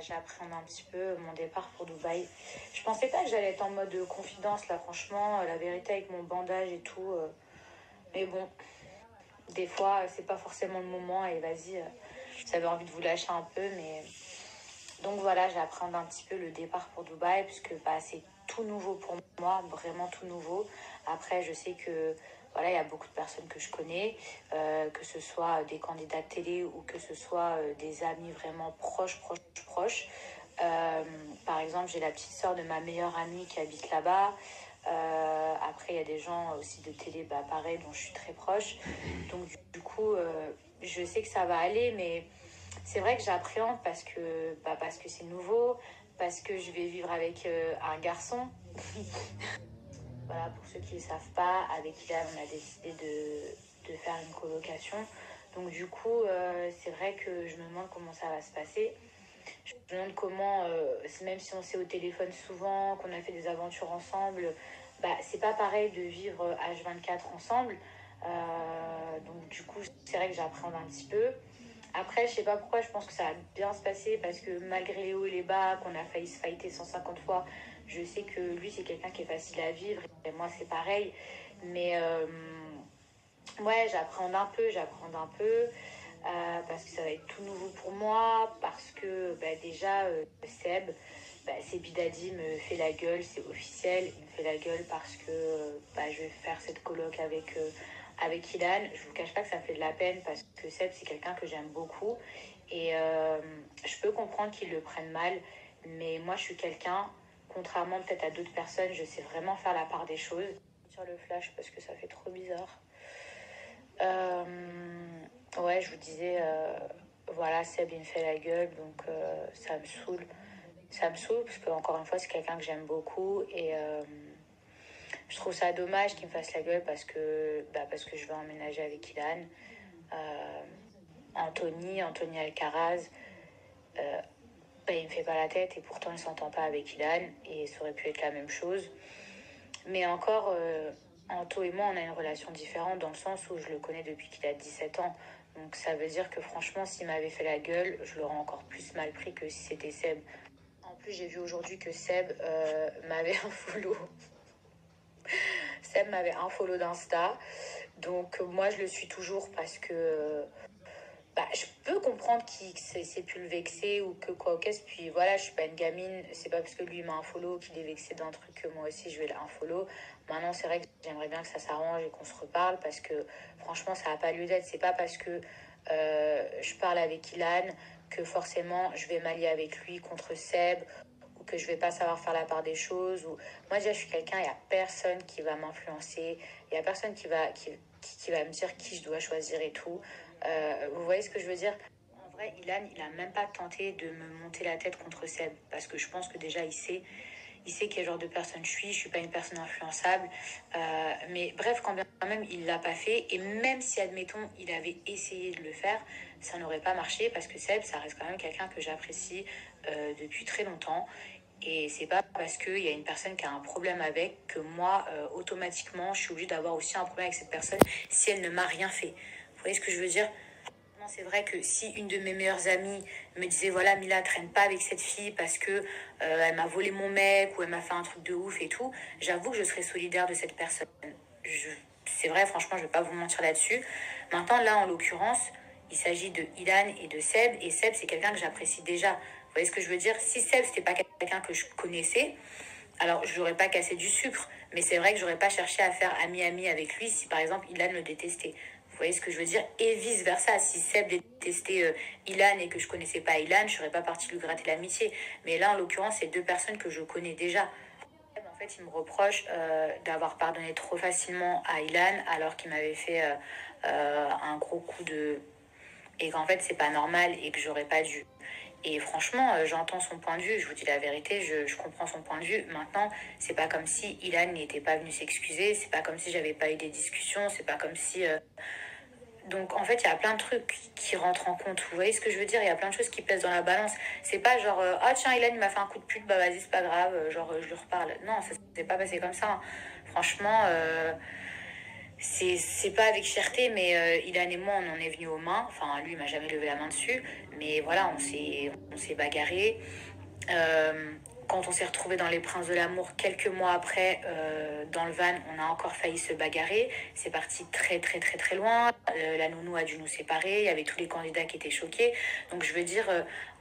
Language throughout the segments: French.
j'appréhende un petit peu mon départ pour Dubaï. Je pensais pas que j'allais être en mode confidence là, franchement, la vérité avec mon bandage et tout. Mais bon, des fois, c'est pas forcément le moment et vas-y, j'avais envie de vous lâcher un peu, mais donc voilà, j'appréhende un petit peu le départ pour Dubaï puisque bah, c'est tout nouveau pour moi, vraiment tout nouveau. Après, je sais que voilà, il y a beaucoup de personnes que je connais, que ce soit des candidats de télé ou que ce soit des amis vraiment proches. Euh, Par exemple, j'ai la petite sœur de ma meilleure amie qui habite là-bas. Après, il y a des gens aussi de télé, bah, pareil, dont je suis très proche. Donc, du coup, je sais que ça va aller, mais c'est vrai que j'appréhende parce que c'est nouveau, parce que je vais vivre avec un garçon. Voilà, pour ceux qui ne le savent pas, avec Ilan, on a décidé de faire une colocation. Donc du coup, c'est vrai que je me demande comment ça va se passer. Je me demande comment, même si on s'est au téléphone souvent, qu'on a fait des aventures ensemble, bah, c'est pas pareil de vivre H24 ensemble. Donc du coup, c'est vrai que j'appréhende un petit peu. Après, je sais pas pourquoi, je pense que ça va bien se passer parce que malgré les hauts et les bas, qu'on a failli se fighter 150 fois, je sais que lui, c'est quelqu'un qui est facile à vivre et moi, c'est pareil. Mais ouais, j'appréhende un peu parce que ça va être tout nouveau pour moi, parce que bah, déjà, Seb, bah, Sebidadi me fait la gueule, c'est officiel, il me fait la gueule parce que bah, je vais faire cette coloc avec Ilan. Je vous cache pas que ça me fait de la peine parce que Seb, c'est quelqu'un que j'aime beaucoup et je peux comprendre qu'il le prenne mal, mais moi, je suis quelqu'un, contrairement peut-être à d'autres personnes, je sais vraiment faire la part des choses. Sur le flash parce que ça fait trop bizarre. Euh, ouais, je vous disais, voilà, Seb, il me fait la gueule, donc ça me saoule. Ça me saoule parce que, encore une fois, c'est quelqu'un que j'aime beaucoup et je trouve ça dommage qu'il me fasse la gueule parce que je vais emménager avec Ilan. Euh, Anthony Alcaraz, bah, il me fait pas la tête et pourtant il s'entend pas avec Ilan et ça aurait pu être la même chose. Mais encore, Anto et moi, on a une relation différente dans le sens où je le connais depuis qu'il a 17 ans. Donc ça veut dire que franchement, s'il m'avait fait la gueule, je l'aurais encore plus mal pris que si c'était Seb. En plus, j'ai vu aujourd'hui que Seb m'avait un follow. Seb m'avait un follow d'Insta. Donc moi, je le suis toujours parce que bah, je peux comprendre qu'il s'est pu le vexer ou que quoi qu'est-ce. Puis voilà, je suis pas une gamine. C'est pas parce que lui m'a un follow qu'il est vexé d'un truc que moi aussi je vais un follow. Maintenant, c'est vrai que j'aimerais bien que ça s'arrange et qu'on se reparle parce que franchement, ça n'a pas lieu d'être. C'est pas parce que je parle avec Ilan que forcément je vais m'allier avec lui contre Seb ou que je vais pas savoir faire la part des choses. Ou... Moi, déjà, je suis quelqu'un, il n'y a personne qui va m'influencer. Il n'y a personne qui va me dire qui je dois choisir et tout. Vous voyez ce que je veux dire? En vrai, Ilan, il a même pas tenté de me monter la tête contre Seb parce que je pense que déjà il sait quel genre de personne je suis pas une personne influençable. Mais bref, quand bien même il l'a pas fait et même si admettons il avait essayé de le faire, ça n'aurait pas marché parce que Seb, ça reste quand même quelqu'un que j'apprécie depuis très longtemps. Et c'est pas parce qu'il y a une personne qui a un problème avec que moi, automatiquement, je suis obligée d'avoir aussi un problème avec cette personne si elle ne m'a rien fait. Vous voyez ce que je veux dire? C'est vrai que si une de mes meilleures amies me disait voilà Mila traîne pas avec cette fille parce que elle m'a volé mon mec ou elle m'a fait un truc de ouf et tout, j'avoue que je serais solidaire de cette personne. Je, c'est vrai, franchement, je vais pas vous mentir là-dessus. Maintenant, là, en l'occurrence, il s'agit de Ilan et de Seb. Et Seb, c'est quelqu'un que j'apprécie déjà. Vous voyez ce que je veux dire? Si Seb, c'était pas quelqu'un que je connaissais, alors je n'aurais pas cassé du sucre. Mais c'est vrai que j'aurais pas cherché à faire ami-ami avec lui si, par exemple, Ilan le détestait. Vous voyez ce que je veux dire? Et vice-versa. Si Seb détestait Ilan et que je connaissais pas Ilan, je serais pas partie lui gratter l'amitié. Mais là, en l'occurrence, c'est deux personnes que je connais déjà. En fait, il me reproche d'avoir pardonné trop facilement à Ilan alors qu'il m'avait fait un gros coup de... Et qu'en fait, c'est pas normal et que j'aurais pas dû. Et franchement, j'entends son point de vue, je vous dis la vérité, je comprends son point de vue. Maintenant, c'est pas comme si Ilan n'était pas venu s'excuser, c'est pas comme si j'avais pas eu des discussions, c'est pas comme si... Donc en fait, il y a plein de trucs qui rentrent en compte. Vous voyez ce que je veux dire? Il y a plein de choses qui pèsent dans la balance. C'est pas genre ah tiens, Hélène il m'a fait un coup de pute, bah vas-y, c'est pas grave, genre je lui reparle. Non, ça s'est pas passé comme ça, hein. Franchement, c'est pas avec fierté, mais Ilan et moi, on en est venus aux mains. Enfin, lui, il m'a jamais levé la main dessus. Mais voilà, on s'est bagarré. Euh, Quand on s'est retrouvés dans Les Princes de l'amour, quelques mois après, dans le van, on a encore failli se bagarrer. C'est parti très très très très loin. La nounou a dû nous séparer. Il y avait tous les candidats qui étaient choqués. Donc je veux dire,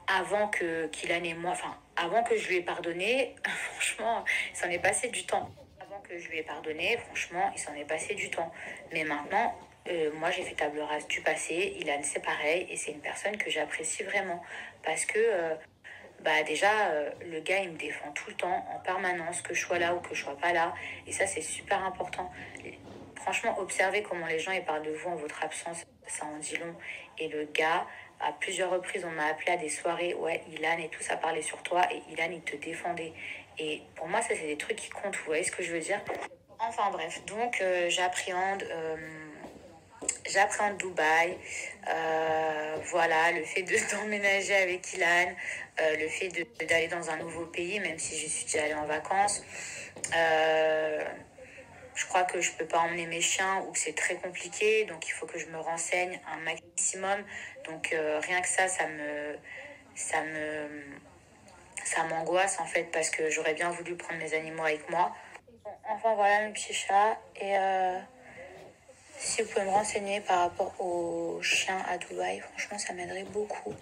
avant que qu'Ilan et moi, enfin, avant que je lui ai pardonné, franchement, il s'en est passé du temps. Avant que je lui ai pardonné, franchement, il s'en est passé du temps. Mais maintenant, moi, j'ai fait table rase du passé. Ilan, c'est pareil. Et c'est une personne que j'apprécie vraiment. Parce que bah déjà, le gars, il me défend tout le temps, en permanence, que je sois là ou que je sois pas là. Et ça, c'est super important. Franchement, observez comment les gens ils parlent de vous en votre absence, ça en dit long. Et le gars, à plusieurs reprises, on m'a appelé à des soirées, ouais, Ilan et tout, ça parlait sur toi, et Ilan, il te défendait. Et pour moi, ça, c'est des trucs qui comptent, vous voyez ce que je veux dire? Enfin bref, donc j'appréhende Dubaï. Voilà, le fait de d'emménager avec Ilan, le fait d'aller dans un nouveau pays, même si je suis déjà allée en vacances. Euh, je crois que je peux pas emmener mes chiens ou que c'est très compliqué, donc il faut que je me renseigne un maximum. Donc rien que ça me, ça m'angoisse en fait parce que j'aurais bien voulu prendre mes animaux avec moi. Enfin voilà mes petits chats et si vous pouvez me renseigner par rapport aux chiens à Dubaï, franchement ça m'aiderait beaucoup.